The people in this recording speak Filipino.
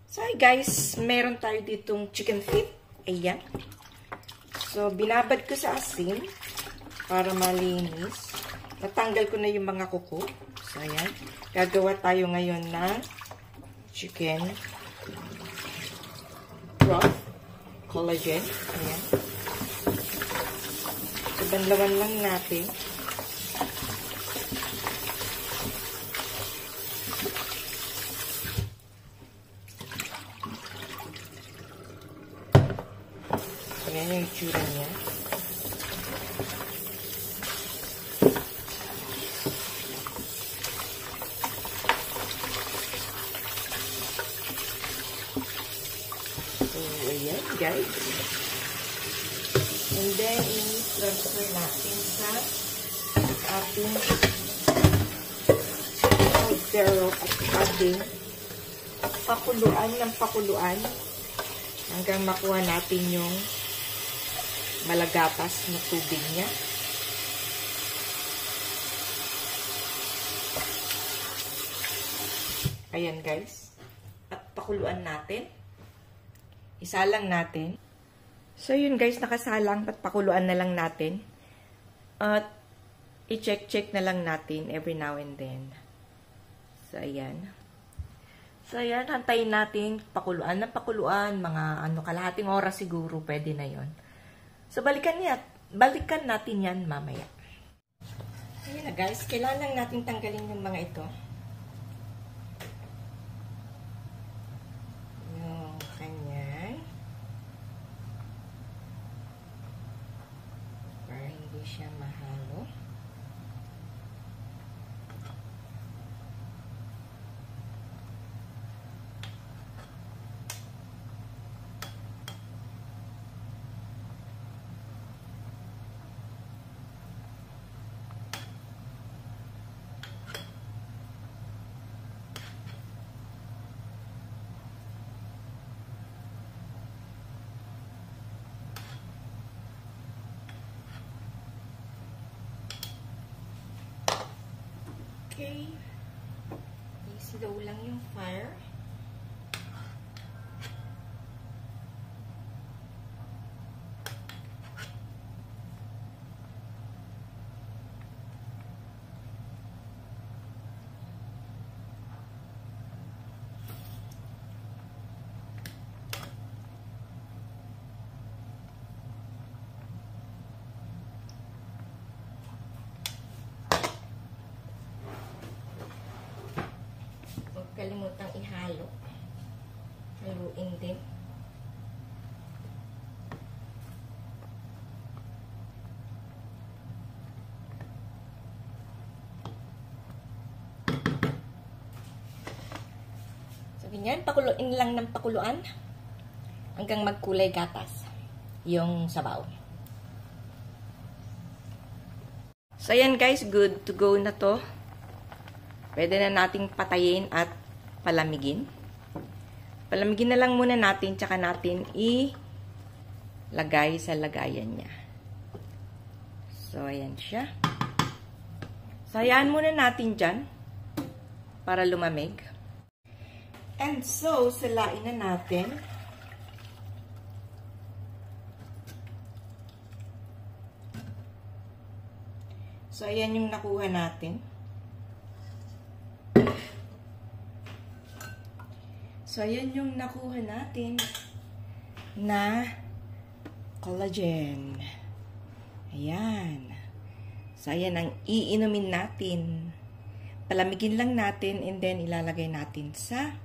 So, hi guys, meron tayo ditong chicken feet. Ayan. So, binabad ko sa asin para malinis. Natanggal ko na yung mga kuko. So, ayan. Gagawa tayo ngayon ng chicken broth collagen. Ayan. So, banlawan lang natin. Ayan yung itsura niya. So, ayan guys. And then, i-transfer natin sa ating powder at adding pakuluan ng pakuluan hanggang makuha natin yung malagapas na tubig niya. Ayan guys. At pakuluan natin. Isalang natin. So yun guys, nakasalang at pakuluan na lang natin. At i-check na lang natin every now and then. So ayan. So ayan, hantayin natin pakuluan ng pakuluan. Mga kalahating oras siguro pwede na yon. So, balikan natin yan mamaya. Ayan na guys, kailangan lang natin tanggalin yung mga ito. Yung kanyan. Para hindi siya mahalo. Okay. I-slow lang yung fire. Kalimutang ihalo. Haluin din. So, ganyan. Pakuluin lang ng pakuluan hanggang magkulay gatas yung sabaw. So, ayan guys. Good to go na to. Pwede na nating patayin at palamigin. Palamigin na lang muna natin, tsaka natin ilagay sa lagayan niya. So, ayan siya. So, hayaan muna natin dyan para lumamig. And so, salain na natin. So, ayan yung nakuha natin. So, ayan yung nakuha natin na collagen. Ayan. So, ayan ang iinumin natin. Palamigin lang natin and then ilalagay natin sa